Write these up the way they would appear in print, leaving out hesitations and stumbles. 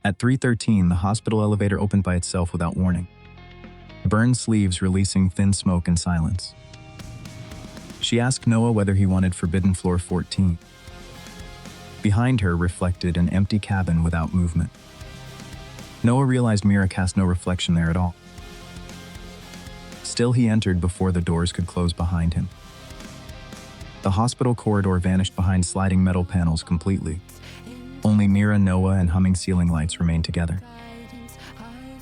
At 3:13, the hospital elevator opened by itself without warning. Burned sleeves releasing thin smoke and silence. She asked Noah whether he wanted forbidden floor 14. Behind her reflected an empty cabin without movement. Noah realized Mira cast no reflection there at all. Still, he entered before the doors could close behind him. The hospital corridor vanished behind sliding metal panels completely. Only Mira, Noah, and humming ceiling lights remained together.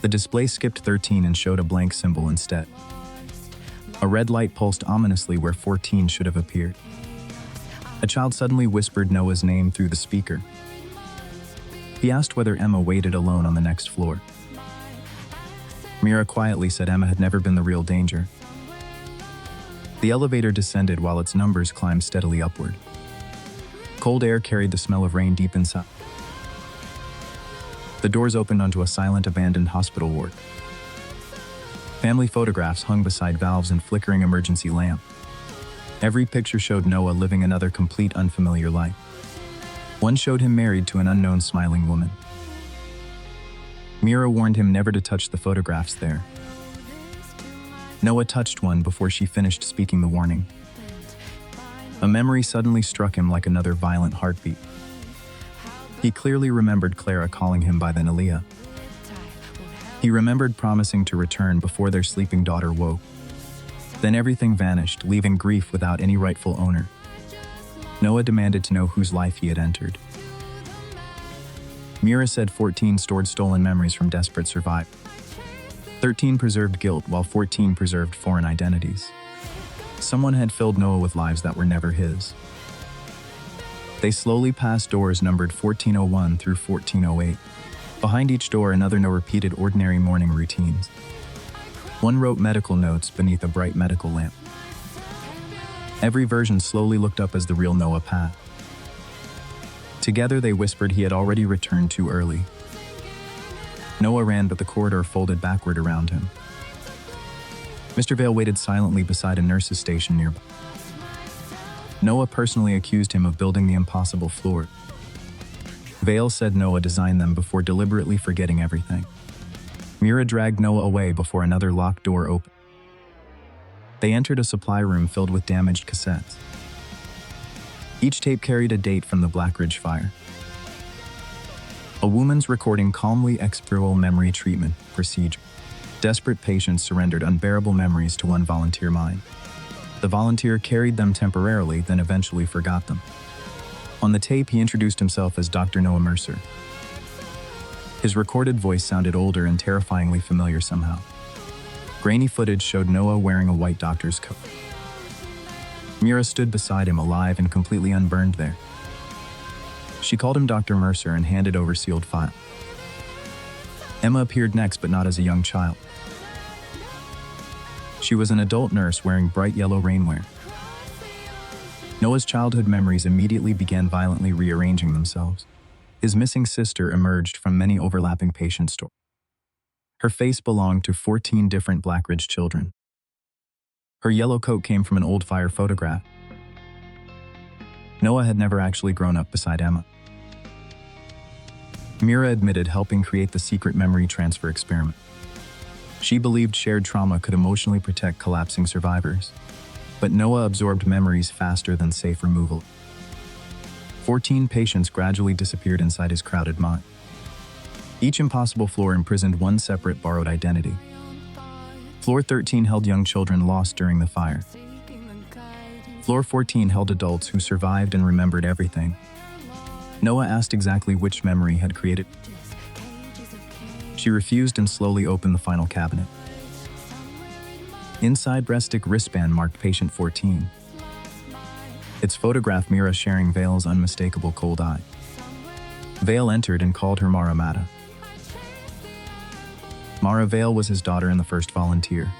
The display skipped 13 and showed a blank symbol instead. A red light pulsed ominously where 14 should have appeared. A child suddenly whispered Noah's name through the speaker. He asked whether Emma waited alone on the next floor. Mira quietly said Emma had never been the real danger. The elevator descended while its numbers climbed steadily upward. Cold air carried the smell of rain deep inside. The doors opened onto a silent, abandoned hospital ward. Family photographs hung beside valves and flickering emergency lamp. Every picture showed Noah living another complete, unfamiliar life. One showed him married to an unknown smiling woman. Mira warned him never to touch the photographs there. Noah touched one before she finished speaking the warning. A memory suddenly struck him like another violent heartbeat. He clearly remembered Clara calling him by the Nalia. He remembered promising to return before their sleeping daughter woke. Then everything vanished, leaving grief without any rightful owner. Noah demanded to know whose life he had entered. Mira said 14 stored stolen memories from desperate survivors. 13 preserved guilt, while 14 preserved foreign identities. Someone had filled Noah with lives that were never his. They slowly passed doors numbered 1401 through 1408. Behind each door, another Noah repeated ordinary morning routines. One wrote medical notes beneath a bright medical lamp. Every version slowly looked up as the real Noah passed. Together they whispered he had already returned too early. Noah ran, but the corridor folded backward around him. Mr. Vale waited silently beside a nurse's station nearby. Noah personally accused him of building the impossible floor. Vale said Noah designed them before deliberately forgetting everything. Mira dragged Noah away before another locked door opened. They entered a supply room filled with damaged cassettes. Each tape carried a date from the Blackridge fire. A woman's recording calmly explaining memory treatment procedure. Desperate patients surrendered unbearable memories to one volunteer mind. The volunteer carried them temporarily, then eventually forgot them. On the tape, he introduced himself as Dr. Noah Mercer. His recorded voice sounded older and terrifyingly familiar somehow. Grainy footage showed Noah wearing a white doctor's coat. Mira stood beside him, alive and completely unburned there. She called him Dr. Mercer and handed over sealed file. Emma appeared next, but not as a young child. She was an adult nurse wearing bright yellow rainwear. Noah's childhood memories immediately began violently rearranging themselves. His missing sister emerged from many overlapping patient stories. Her face belonged to 14 different Blackridge children. Her yellow coat came from an old fire photograph. Noah had never actually grown up beside Emma. Mira admitted helping create the secret memory transfer experiment. She believed shared trauma could emotionally protect collapsing survivors. But Noah absorbed memories faster than safe removal. 14 patients gradually disappeared inside his crowded mind. Each impossible floor imprisoned one separate borrowed identity. Floor 13 held young children lost during the fire. Floor 14 held adults who survived and remembered everything. Noah asked exactly which memory had created. She refused and slowly opened the final cabinet. Inside, rustic wristband marked patient 14. Its photographed Mira sharing Vale's unmistakable cold eye. Vale entered and called her Mara Mata. Mara Vale was his daughter and the first volunteer.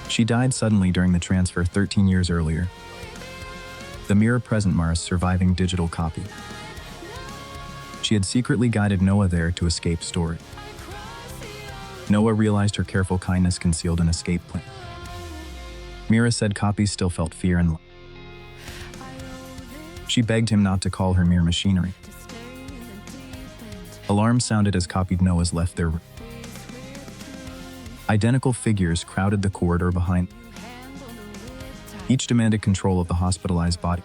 She died suddenly during the transfer 13 years earlier. The Mira present Mara's surviving digital copy. She had secretly guided Noah there to escape storage. Noah realized her careful kindness concealed an escape plan. Mira said copies still felt fear and love. She begged him not to call her mere machinery. Alarms sounded as copied Noah's left their room. Identical figures crowded the corridor behind. Each demanded control of the hospitalized body.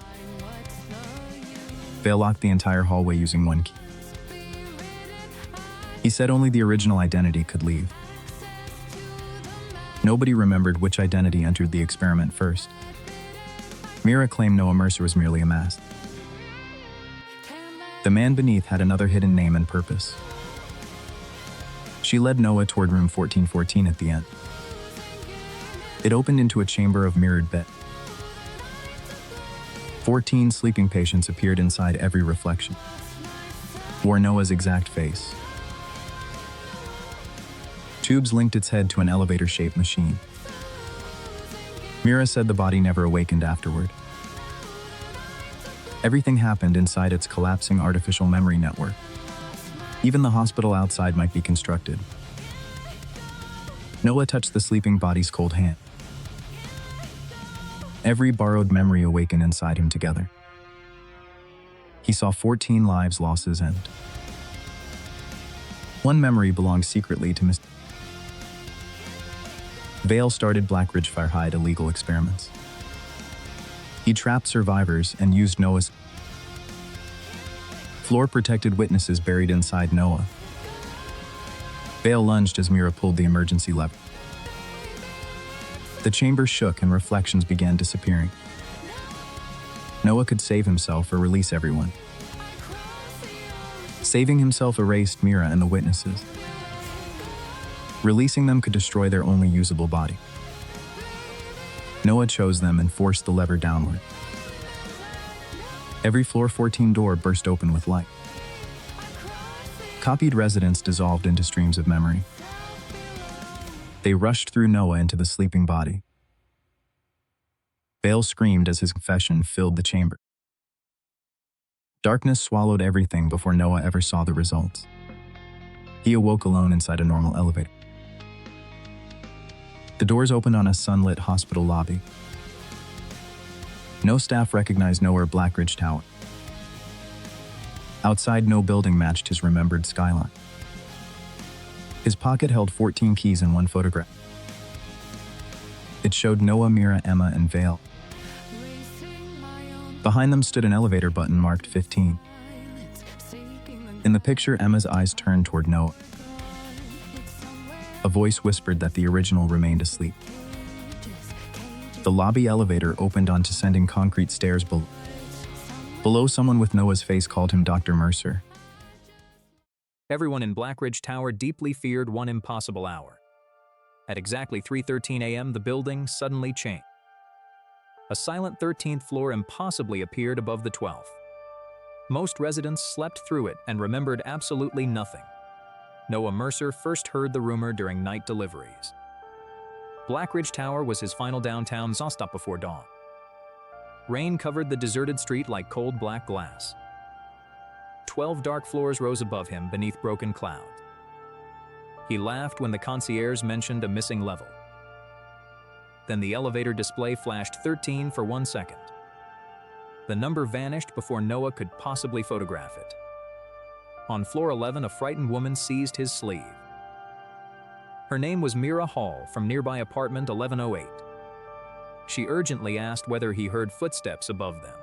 Vale locked the entire hallway using one key. He said only the original identity could leave. Nobody remembered which identity entered the experiment first. Mira claimed Noah Mercer was merely a mask. The man beneath had another hidden name and purpose. She led Noah toward room 1414 at the end. It opened into a chamber of mirrored bed. 14 sleeping patients appeared inside every reflection. Wore Noah's exact face. Tubes linked its head to an elevator-shaped machine. Mira said the body never awakened afterward. Everything happened inside its collapsing artificial memory network. Even the hospital outside might be constructed. Noah touched the sleeping body's cold hand. Every borrowed memory awakened inside him together. He saw 14 lives losses end. One memory belonged secretly to Mr. Vale started Blackridge Fire Hide illegal experiments. He trapped survivors and used Noah's floor-protected witnesses buried inside Noah. Vale lunged as Mira pulled the emergency lever. The chamber shook and reflections began disappearing. Noah could save himself or release everyone. Saving himself erased Mira and the witnesses. Releasing them could destroy their only usable body. Noah chose them and forced the lever downward. Every floor 14 door burst open with light. Copied residents dissolved into streams of memory. They rushed through Noah into the sleeping body. Vale screamed as his confession filled the chamber. Darkness swallowed everything before Noah ever saw the results. He awoke alone inside a normal elevator. The doors opened on a sunlit hospital lobby. No staff recognized Noah or Blackridge Tower. Outside, no building matched his remembered skyline. His pocket held 14 keys and one photograph. It showed Noah, Mira, Emma, and Vale. Behind them stood an elevator button marked 15. In the picture, Emma's eyes turned toward Noah. A voice whispered that the original remained asleep. The lobby elevator opened onto ascending concrete stairs below. Below, someone with Noah's face called him Dr. Mercer. Everyone in Blackridge Tower deeply feared one impossible hour. At exactly 3:13 a.m., the building suddenly changed. A silent 13th floor impossibly appeared above the 12th. Most residents slept through it and remembered absolutely nothing. Noah Mercer first heard the rumor during night deliveries. Blackridge Tower was his final downtown stop before dawn. Rain covered the deserted street like cold black glass. 12 dark floors rose above him beneath broken clouds. He laughed when the concierge mentioned a missing level. Then the elevator display flashed 13 for 1 second. The number vanished before Noah could possibly photograph it. On floor 11, a frightened woman seized his sleeve. Her name was Mira Hall from nearby apartment 1108. She urgently asked whether he heard footsteps above them.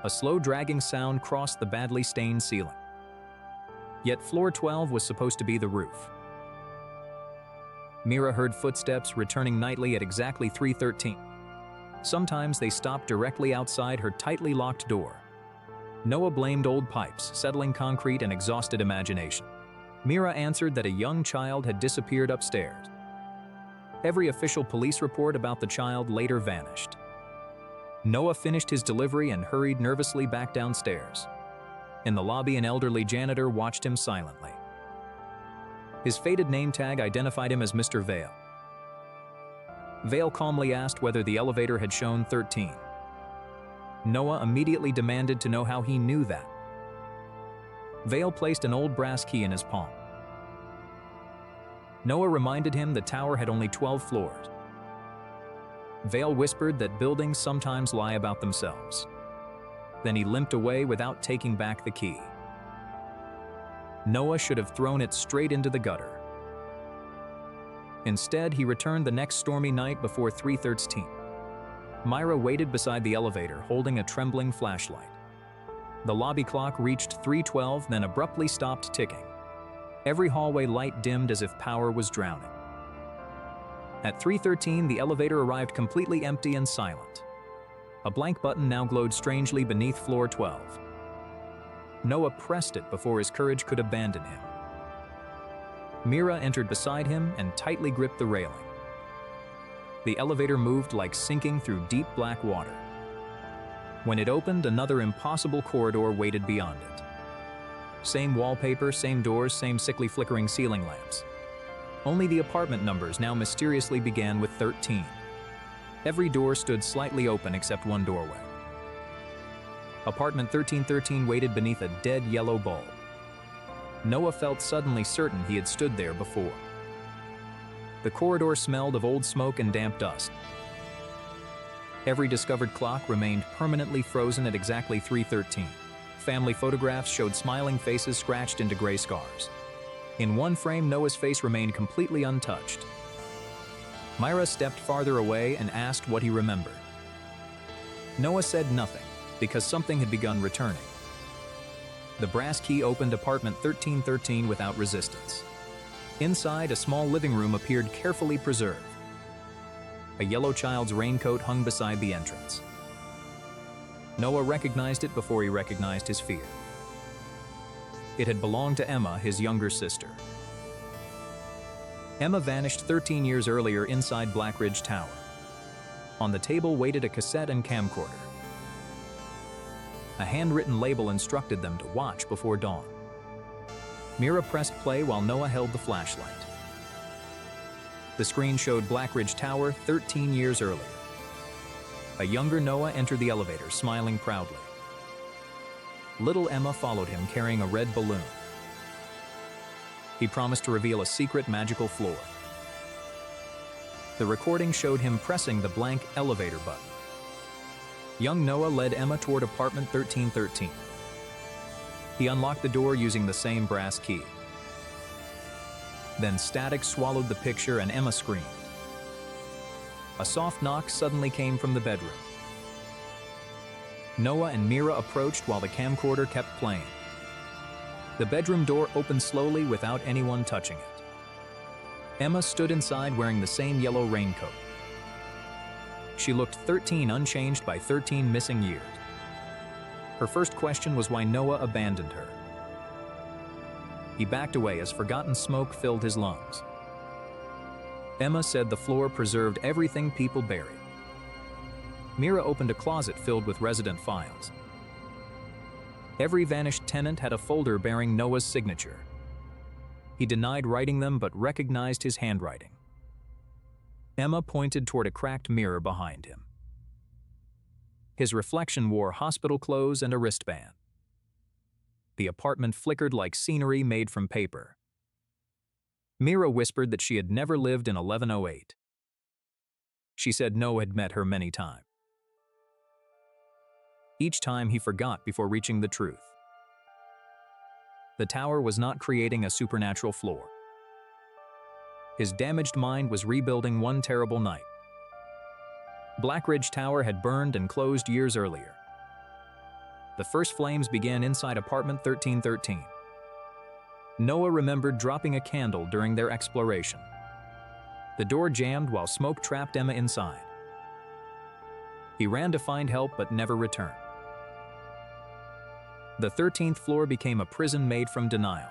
A slow dragging sound crossed the badly stained ceiling. Yet floor 12 was supposed to be the roof. Mira heard footsteps returning nightly at exactly 3:13. Sometimes they stopped directly outside her tightly locked door. Noah blamed old pipes, settling concrete, and exhausted imagination. Mira answered that a young child had disappeared upstairs. Every official police report about the child later vanished. Noah finished his delivery and hurried nervously back downstairs. In the lobby, an elderly janitor watched him silently. His faded name tag identified him as Mr. Vale. Vale calmly asked whether the elevator had shown 13. Noah immediately demanded to know how he knew that. Vale placed an old brass key in his palm. Noah reminded him the tower had only 12 floors. Vale whispered that buildings sometimes lie about themselves. Then he limped away without taking back the key. Noah should have thrown it straight into the gutter. Instead, he returned the next stormy night before 3:13. Myra waited beside the elevator, holding a trembling flashlight. The lobby clock reached 3:12, then abruptly stopped ticking. Every hallway light dimmed as if power was drowning. At 3:13, the elevator arrived completely empty and silent. A blank button now glowed strangely beneath floor 12. Noah pressed it before his courage could abandon him. Mira entered beside him and tightly gripped the railing. The elevator moved like sinking through deep black water. When it opened, another impossible corridor waited beyond it. Same wallpaper, same doors, same sickly flickering ceiling lamps. Only the apartment numbers now mysteriously began with 13. Every door stood slightly open except one doorway. Apartment 1313 waited beneath a dead yellow bulb. Noah felt suddenly certain he had stood there before. The corridor smelled of old smoke and damp dust. Every discovered clock remained permanently frozen at exactly 3:13. Family photographs showed smiling faces scratched into gray scars. In one frame, Noah's face remained completely untouched. Myra stepped farther away and asked what he remembered. Noah said nothing, because something had begun returning. The brass key opened apartment 1313 without resistance. Inside, a small living room appeared carefully preserved. A yellow child's raincoat hung beside the entrance. Noah recognized it before he recognized his fear. It had belonged to Emma, his younger sister. Emma vanished 13 years earlier inside Blackridge Tower. On the table waited a cassette and camcorder. A handwritten label instructed them to watch before dawn. Mira pressed play while Noah held the flashlight. The screen showed Blackridge Tower 13 years earlier. A younger Noah entered the elevator, smiling proudly. Little Emma followed him, carrying a red balloon. He promised to reveal a secret magical floor. The recording showed him pressing the blank elevator button. Young Noah led Emma toward apartment 1313. He unlocked the door using the same brass key. Then static swallowed the picture and Emma screamed. A soft knock suddenly came from the bedroom. Noah and Mira approached while the camcorder kept playing. The bedroom door opened slowly without anyone touching it. Emma stood inside wearing the same yellow raincoat. She looked 13, unchanged by 13 missing years. Her first question was why Noah abandoned her. He backed away as forgotten smoke filled his lungs. Emma said the floor preserved everything people buried. Mira opened a closet filled with resident files. Every vanished tenant had a folder bearing Noah's signature. He denied writing them but recognized his handwriting. Emma pointed toward a cracked mirror behind him. His reflection wore hospital clothes and a wristband. The apartment flickered like scenery made from paper. Mira whispered that she had never lived in 1108. She said Noah had met her many times. Each time he forgot before reaching the truth. The tower was not creating a supernatural floor. His damaged mind was rebuilding one terrible night. Blackridge Tower had burned and closed years earlier. The first flames began inside apartment 1313. Noah remembered dropping a candle during their exploration. The door jammed while smoke trapped Emma inside. He ran to find help but never returned. The 13th floor became a prison made from denial.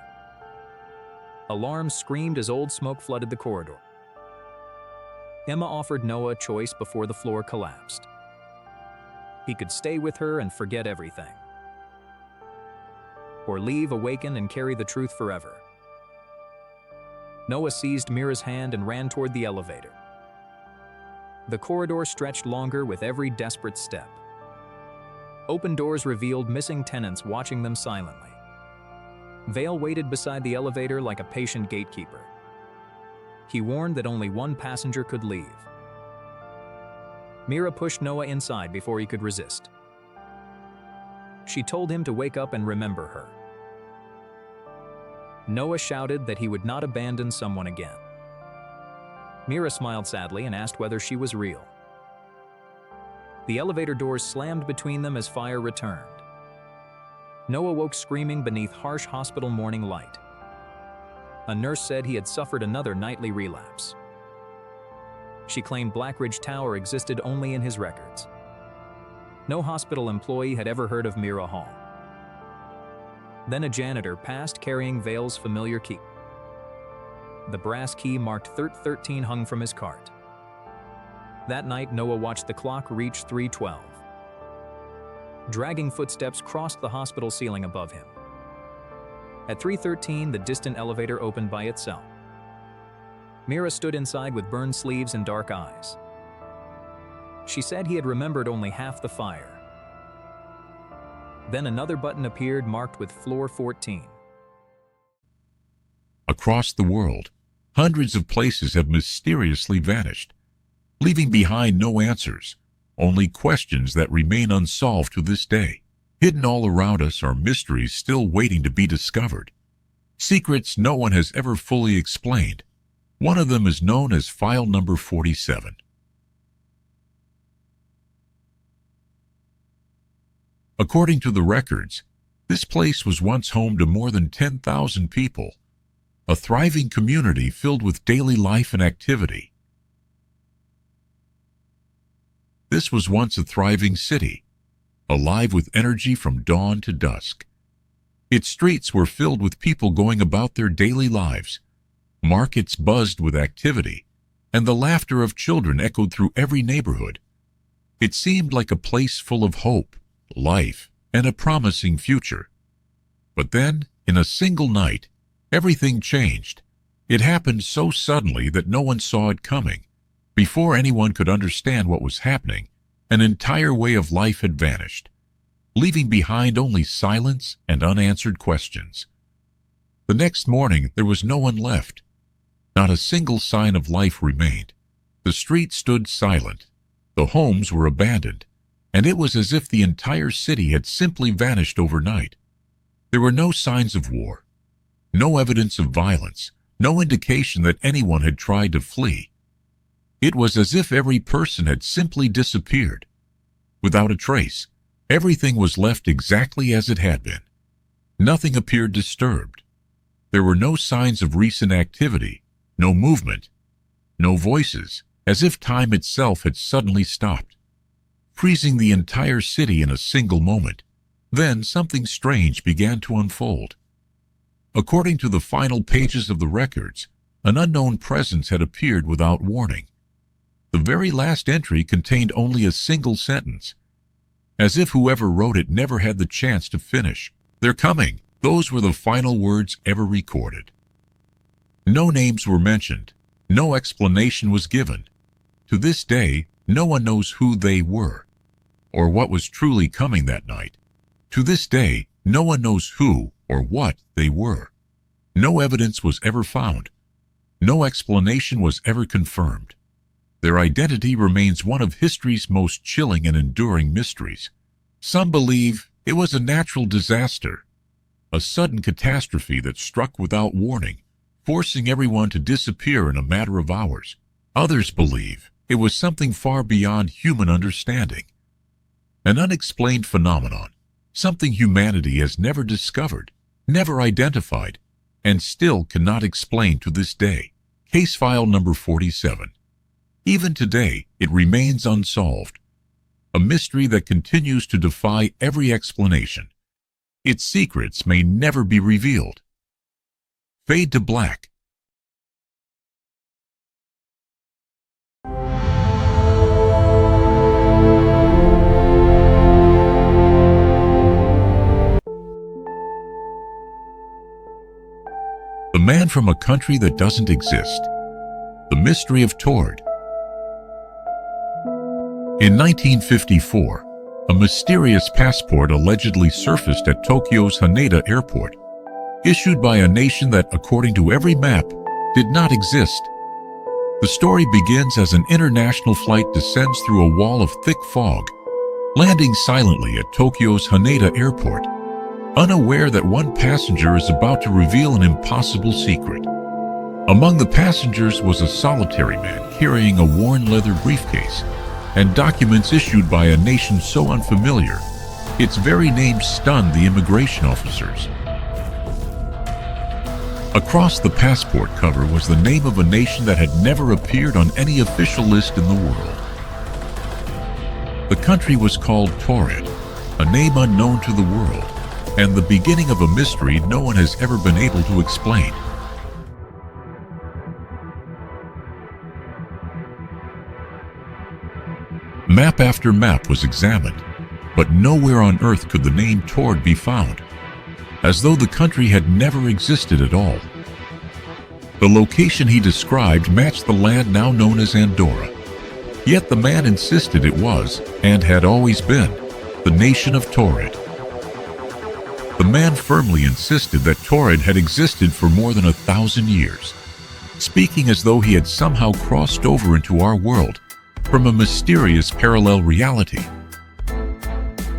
Alarms screamed as old smoke flooded the corridor. Emma offered Noah a choice before the floor collapsed. He could stay with her and forget everything, or leave, awaken, and carry the truth forever. Noah seized Mira's hand and ran toward the elevator. The corridor stretched longer with every desperate step. Open doors revealed missing tenants watching them silently. Vale waited beside the elevator like a patient gatekeeper. He warned that only one passenger could leave. Mira pushed Noah inside before he could resist. She told him to wake up and remember her. Noah shouted that he would not abandon someone again. Mira smiled sadly and asked whether she was real. The elevator doors slammed between them as fire returned. Noah woke screaming beneath harsh hospital morning light. A nurse said he had suffered another nightly relapse. She claimed Blackridge Tower existed only in his records. No hospital employee had ever heard of Mira Hall. Then a janitor passed carrying Vale's familiar key. The brass key marked 13 hung from his cart. That night, Noah watched the clock reach 3:12. Dragging footsteps crossed the hospital ceiling above him. At 3:13, the distant elevator opened by itself. Mira stood inside with burned sleeves and dark eyes. She said he had remembered only half the fire. Then another button appeared marked with floor 14. Across the world, hundreds of places have mysteriously vanished, leaving behind no answers, only questions that remain unsolved to this day. Hidden all around us are mysteries still waiting to be discovered. Secrets no one has ever fully explained. One of them is known as File Number 47. According to the records, this place was once home to more than 10,000 people, a thriving community filled with daily life and activity. This was once a thriving city, alive with energy from dawn to dusk. Its streets were filled with people going about their daily lives. Markets buzzed with activity, and the laughter of children echoed through every neighborhood. It seemed like a place full of hope, life, and a promising future. But then, in a single night, everything changed. It happened so suddenly that no one saw it coming. Before anyone could understand what was happening, an entire way of life had vanished, leaving behind only silence and unanswered questions. The next morning, there was no one left. Not a single sign of life remained. The streets stood silent. The homes were abandoned, and it was as if the entire city had simply vanished overnight. There were no signs of war, no evidence of violence, no indication that anyone had tried to flee. It was as if every person had simply disappeared. Without a trace, everything was left exactly as it had been. Nothing appeared disturbed. There were no signs of recent activity, no movement, no voices, as if time itself had suddenly stopped, freezing the entire city in a single moment. Then something strange began to unfold. According to the final pages of the records, an unknown presence had appeared without warning. The very last entry contained only a single sentence, as if whoever wrote it never had the chance to finish. "They're coming." Those were the final words ever recorded. No names were mentioned. No explanation was given. To this day, no one knows who they were, or what was truly coming that night. To this day, no one knows who or what they were. No evidence was ever found. No explanation was ever confirmed. Their identity remains one of history's most chilling and enduring mysteries. Some believe it was a natural disaster, a sudden catastrophe that struck without warning, forcing everyone to disappear in a matter of hours. Others believe it was something far beyond human understanding, an unexplained phenomenon, something humanity has never discovered, never identified, and still cannot explain to this day. Case file number 47. Even today, it remains unsolved, a mystery that continues to defy every explanation. Its secrets may never be revealed. Fade to black. The man from a country that doesn't exist. The mystery of Taured. In 1954, a mysterious passport allegedly surfaced at Tokyo's Haneda Airport, issued by a nation that, according to every map, did not exist. The story begins as an international flight descends through a wall of thick fog, landing silently at Tokyo's Haneda Airport. unaware that one passenger is about to reveal an impossible secret. Among the passengers was a solitary man carrying a worn leather briefcase and documents issued by a nation so unfamiliar, its very name stunned the immigration officers. Across the passport cover was the name of a nation that had never appeared on any official list in the world. The country was called Taured, a name unknown to the world, and the beginning of a mystery no one has ever been able to explain. Map after map was examined, but nowhere on Earth could the name Taured be found, as though the country had never existed at all. The location he described matched the land now known as Andorra, yet the man insisted it was, and had always been, the nation of Taured. The man firmly insisted that Taured had existed for more than 1,000 years, speaking as though he had somehow crossed over into our world from a mysterious parallel reality.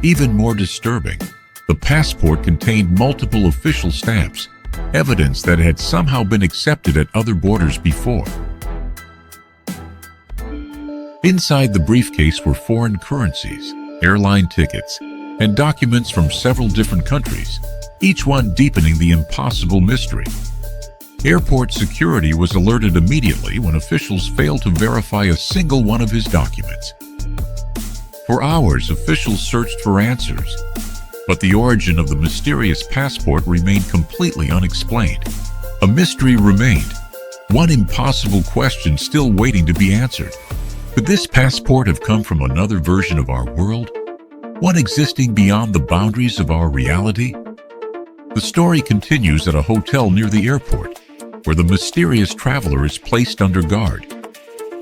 Even more disturbing, the passport contained multiple official stamps, evidence that it had somehow been accepted at other borders before. Inside the briefcase were foreign currencies, airline tickets, and documents from several different countries, each one deepening the impossible mystery. Airport security was alerted immediately when officials failed to verify a single one of his documents. For hours, officials searched for answers, but the origin of the mysterious passport remained completely unexplained. A mystery remained, one impossible question still waiting to be answered. Could this passport have come from another version of our world, one existing beyond the boundaries of our reality? The story continues at a hotel near the airport, where the mysterious traveler is placed under guard,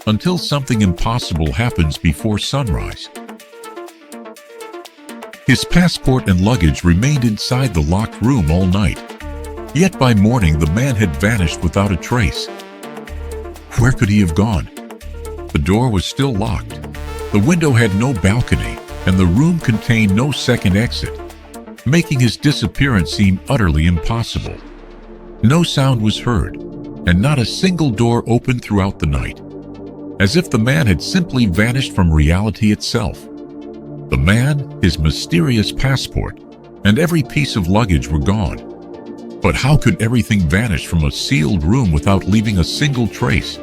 until something impossible happens before sunrise. His passport and luggage remained inside the locked room all night, yet by morning the man had vanished without a trace. Where could he have gone? The door was still locked, the window had no balcony, and the room contained no second exit, making his disappearance seem utterly impossible. No sound was heard, and not a single door opened throughout the night, as if the man had simply vanished from reality itself. The man, his mysterious passport, and every piece of luggage were gone. But how could everything vanish from a sealed room without leaving a single trace?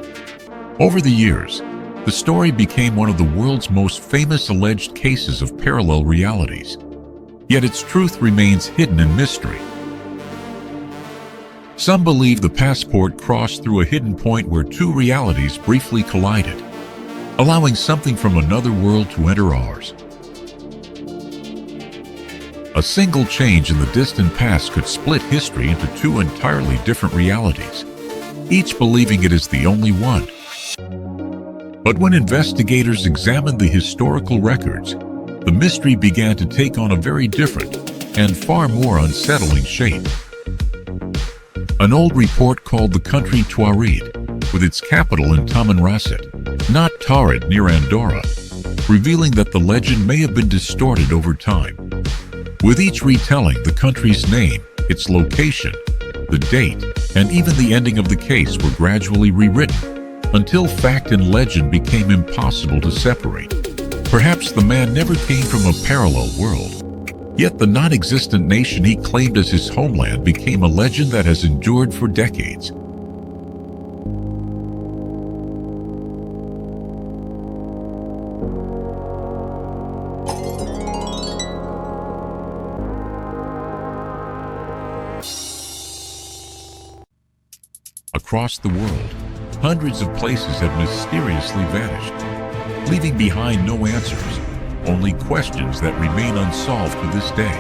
Over the years, the story became one of the world's most famous alleged cases of parallel realities, yet its truth remains hidden in mystery. Some believe the passport crossed through a hidden point where two realities briefly collided, allowing something from another world to enter ours. A single change in the distant past could split history into two entirely different realities, each believing it is the only one. But when investigators examined the historical records, the mystery began to take on a very different and far more unsettling shape. An old report called the country Taured, with its capital in Tamanrasset, not Taured near Andorra, revealing that the legend may have been distorted over time. With each retelling, the country's name, its location, the date, and even the ending of the case were gradually rewritten, until fact and legend became impossible to separate. Perhaps the man never came from a parallel world, yet the non-existent nation he claimed as his homeland became a legend that has endured for decades. Across the world, hundreds of places have mysteriously vanished, leaving behind no answers, only questions that remain unsolved to this day.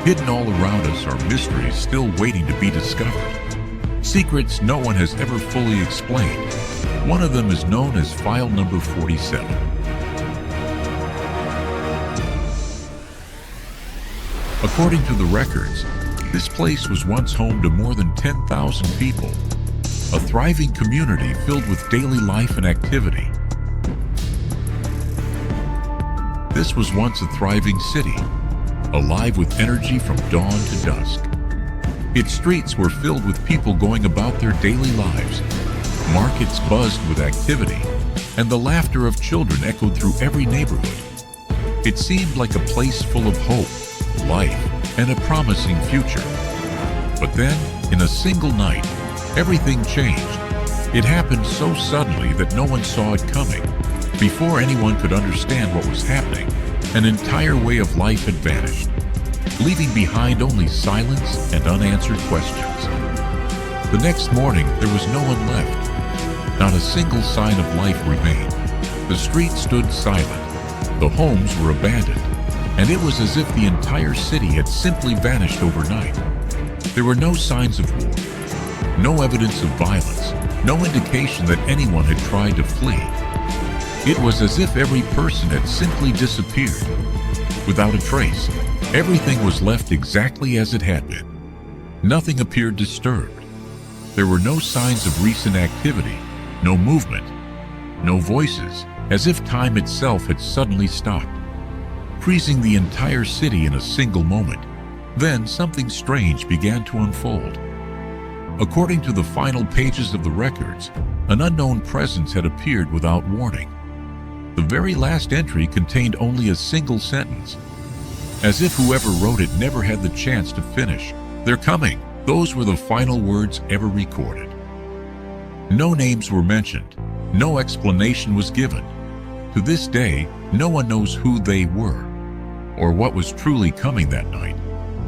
Hidden all around us are mysteries still waiting to be discovered, secrets no one has ever fully explained. One of them is known as File Number 47. According to the records, this place was once home to more than 10,000 people, a thriving community filled with daily life and activity. This was once a thriving city, alive with energy from dawn to dusk. Its streets were filled with people going about their daily lives. Markets buzzed with activity, and the laughter of children echoed through every neighborhood. It seemed like a place full of hope, life, and a promising future. But then, in a single night, everything changed. It happened so suddenly that no one saw it coming. Before anyone could understand what was happening, an entire way of life had vanished, leaving behind only silence and unanswered questions. The next morning, there was no one left. Not a single sign of life remained. The streets stood silent. The homes were abandoned, and it was as if the entire city had simply vanished overnight. There were no signs of war, no evidence of violence, no indication that anyone had tried to flee. It was as if every person had simply disappeared. Without a trace, everything was left exactly as it had been. Nothing appeared disturbed. There were no signs of recent activity, no movement, no voices, as if time itself had suddenly stopped, freezing the entire city in a single moment. Then something strange began to unfold. According to the final pages of the records, an unknown presence had appeared without warning. The very last entry contained only a single sentence, as if whoever wrote it never had the chance to finish. "They're coming." Those were the final words ever recorded. No names were mentioned. No explanation was given. To this day, no one knows who they were, or what was truly coming that night.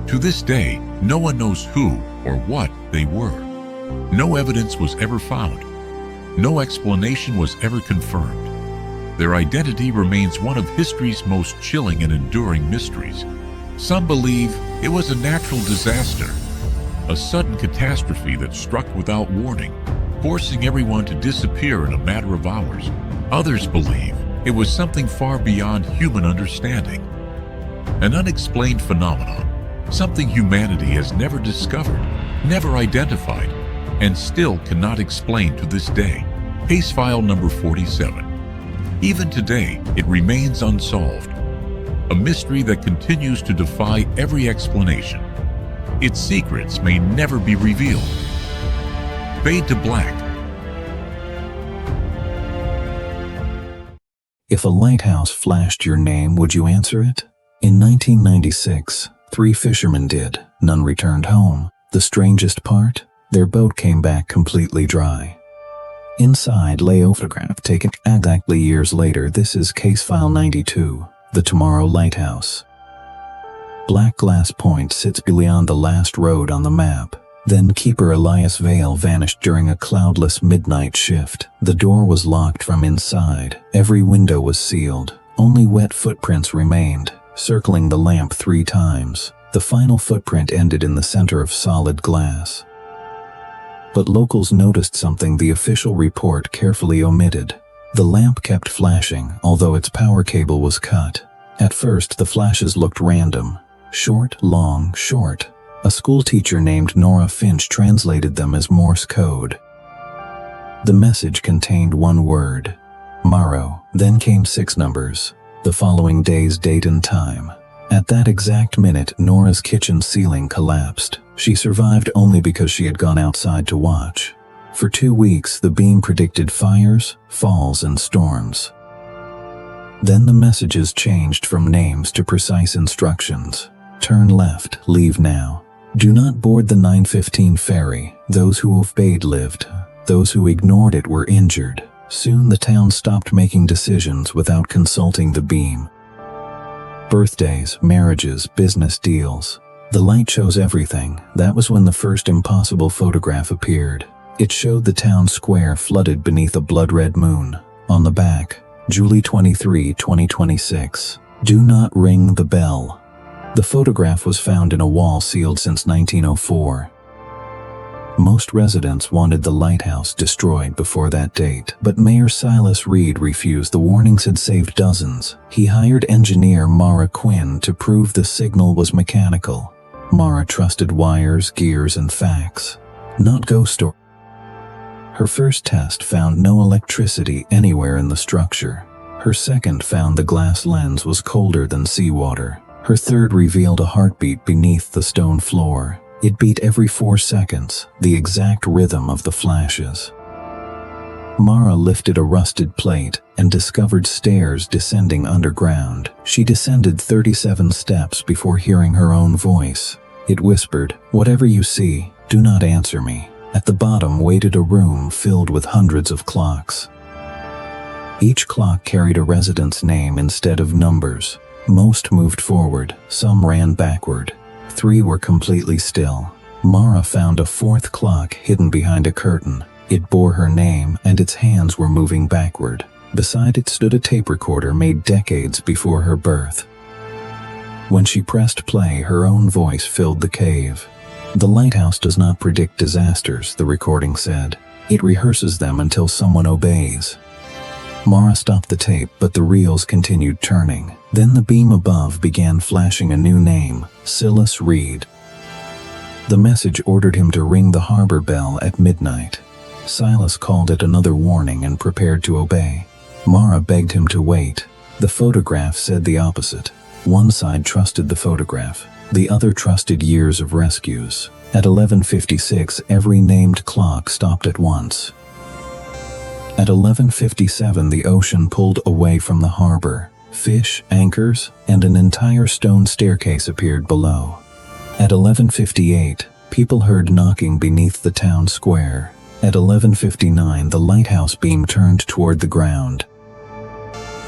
To this day, no one knows who or what they were. No evidence was ever found. No explanation was ever confirmed. Their identity remains one of history's most chilling and enduring mysteries. Some believe it was a natural disaster, a sudden catastrophe that struck without warning, forcing everyone to disappear in a matter of hours. Others believe it was something far beyond human understanding, an unexplained phenomenon, something humanity has never discovered, never identified, and still cannot explain to this day. Case file number 47. Even today, it remains unsolved, a mystery that continues to defy every explanation. Its secrets may never be revealed. Fade to black. If a lighthouse flashed your name, would you answer it? In 1996, 3 fishermen did. None returned home. The strangest part? Their boat came back completely dry. Inside lay a photograph taken exactly years later. This is case file 92, the Tomorrow Lighthouse. Black Glass Point sits beyond the last road on the map. Then keeper Elias Vale vanished during a cloudless midnight shift. The door was locked from inside. Every window was sealed. Only wet footprints remained, circling the lamp 3 times. The final footprint ended in the center of solid glass. But locals noticed something the official report carefully omitted. The lamp kept flashing, although its power cable was cut. At first, the flashes looked random. Short, long, short. A schoolteacher named Nora Finch translated them as Morse code. The message contained 1 word, Morrow. Then came 6 numbers, the following day's date and time. At that exact minute, Nora's kitchen ceiling collapsed. She survived only because she had gone outside to watch. For 2 weeks, the beam predicted fires, falls, and storms. Then the messages changed from names to precise instructions. Turn left, leave now. Do not board the 9:15 ferry. Those who obeyed lived. Those who ignored it were injured. Soon the town stopped making decisions without consulting the beam. Birthdays, marriages, business deals. The light chose everything. That was when the first impossible photograph appeared. It showed the town square flooded beneath a blood-red moon. On the back, July 23, 2026. Do not ring the bell. The photograph was found in a wall sealed since 1904. Most residents wanted the lighthouse destroyed before that date, but Mayor Silas Reed refused. The warnings had saved dozens. He hired engineer Mara Quinn to prove the signal was mechanical. Mara trusted wires, gears, and facts, not ghost stories. Her first test found no electricity anywhere in the structure. Her second found the glass lens was colder than seawater. Her third revealed a heartbeat beneath the stone floor. It beat every 4 seconds, the exact rhythm of the flashes. Mara lifted a rusted plate and discovered stairs descending underground. She descended 37 steps before hearing her own voice. It whispered, "Whatever you see, do not answer me." At the bottom waited a room filled with hundreds of clocks. Each clock carried a resident's name instead of numbers. Most moved forward, some ran backward. 3 were completely still. Mara found a 4th clock hidden behind a curtain. It bore her name, and its hands were moving backward. Beside it stood a tape recorder made decades before her birth. When she pressed play, her own voice filled the cave. "The lighthouse does not predict disasters," the recording said. "It rehearses them until someone obeys." Mara stopped the tape, but the reels continued turning. Then the beam above began flashing a new name, Silas Reed. The message ordered him to ring the harbor bell at midnight. Silas called it another warning and prepared to obey. Mara begged him to wait. The photograph said the opposite. One side trusted the photograph. The other trusted years of rescues. At 11:56, every named clock stopped at once. At 11:57, the ocean pulled away from the harbor. Fish, anchors, and an entire stone staircase appeared below. At 11:58, people heard knocking beneath the town square. At 11:59, the lighthouse beam turned toward the ground.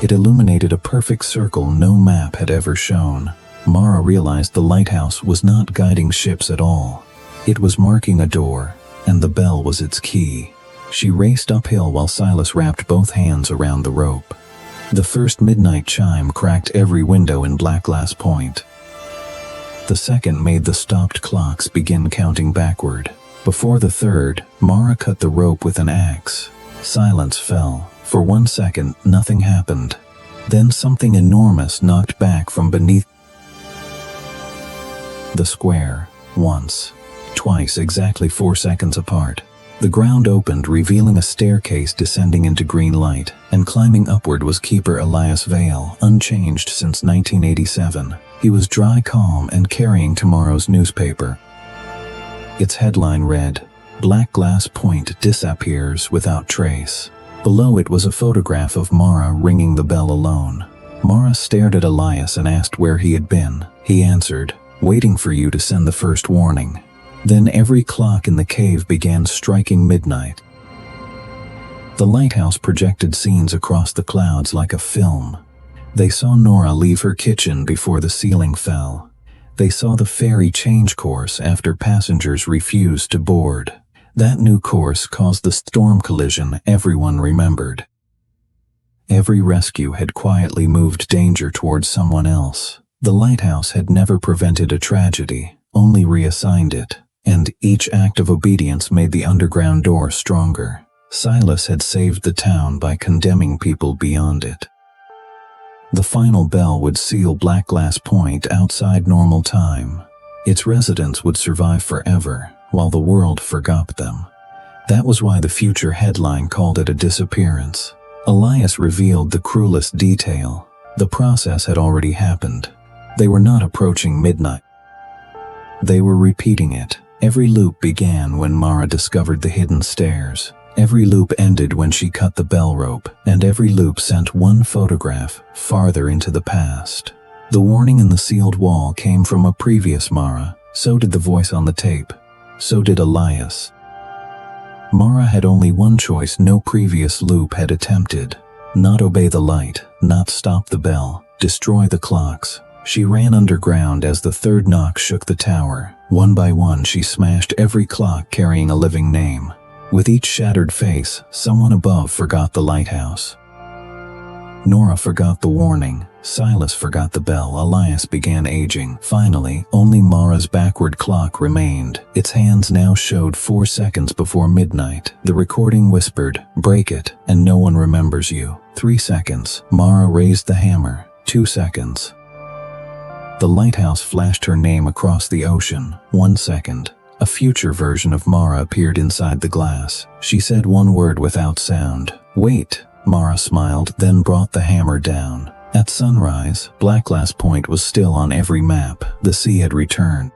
It illuminated a perfect circle no map had ever shown. Mara realized the lighthouse was not guiding ships at all. It was marking a door, and the bell was its key. She raced uphill while Silas wrapped both hands around the rope. The first midnight chime cracked every window in Blackglass Point. The second made the stopped clocks begin counting backward. Before the third, Mara cut the rope with an axe. Silence fell. For 1 second, nothing happened. Then something enormous knocked back from beneath the square. Once, twice, exactly 4 seconds apart. The ground opened, revealing a staircase descending into green light, and climbing upward was Keeper Elias Vale, unchanged since 1987. He was dry, calm, and carrying tomorrow's newspaper. Its headline read, "Blackglass Point disappears without trace." Below it was a photograph of Mara ringing the bell alone. Mara stared at Elias and asked where he had been. He answered, "Waiting for you to send the first warning." Then every clock in the cave began striking midnight. The lighthouse projected scenes across the clouds like a film. They saw Nora leave her kitchen before the ceiling fell. They saw the ferry change course after passengers refused to board. That new course caused the storm collision everyone remembered. Every rescue had quietly moved danger towards someone else. The lighthouse had never prevented a tragedy, only reassigned it, and each act of obedience made the underground door stronger. Silas had saved the town by condemning people beyond it. The final bell would seal Blackglass Point outside normal time. Its residents would survive forever, while the world forgot them. That was why the future headline called it a disappearance. Elias revealed the cruelest detail. The process had already happened. They were not approaching midnight. They were repeating it. Every loop began when Mara discovered the hidden stairs. Every loop ended when she cut the bell rope, and every loop sent one photograph farther into the past. The warning in the sealed wall came from a previous Mara. So did the voice on the tape. So did Elias. Mara had only one choice no previous loop had attempted. Not obey the light, not stop the bell, destroy the clocks. She ran underground as the third knock shook the tower. One by one she smashed every clock carrying a living name. With each shattered face, someone above forgot the lighthouse. Nora forgot the warning. Silas forgot the bell. Elias began aging. Finally, only Mara's backward clock remained. Its hands now showed 4 seconds before midnight. The recording whispered, "Break it, and no one remembers you." 3 seconds. Mara raised the hammer. 2 seconds. The lighthouse flashed her name across the ocean. 1 second. A future version of Mara appeared inside the glass. She said one word without sound. "Wait." Mara smiled, then brought the hammer down. At sunrise, Blackglass Point was still on every map. The sea had returned.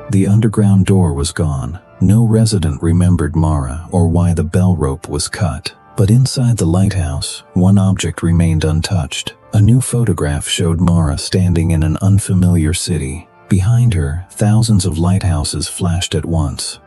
The underground door was gone. No resident remembered Mara or why the bell rope was cut. But inside the lighthouse, one object remained untouched. A new photograph showed Mara standing in an unfamiliar city. Behind her, thousands of lighthouses flashed at once.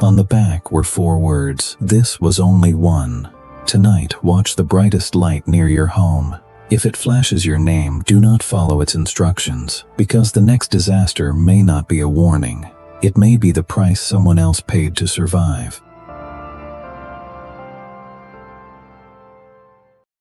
On the back were 4 words. This was only one. Tonight, watch the brightest light near your home. If it flashes your name, do not follow its instructions, because the next disaster may not be a warning. It may be the price someone else paid to survive.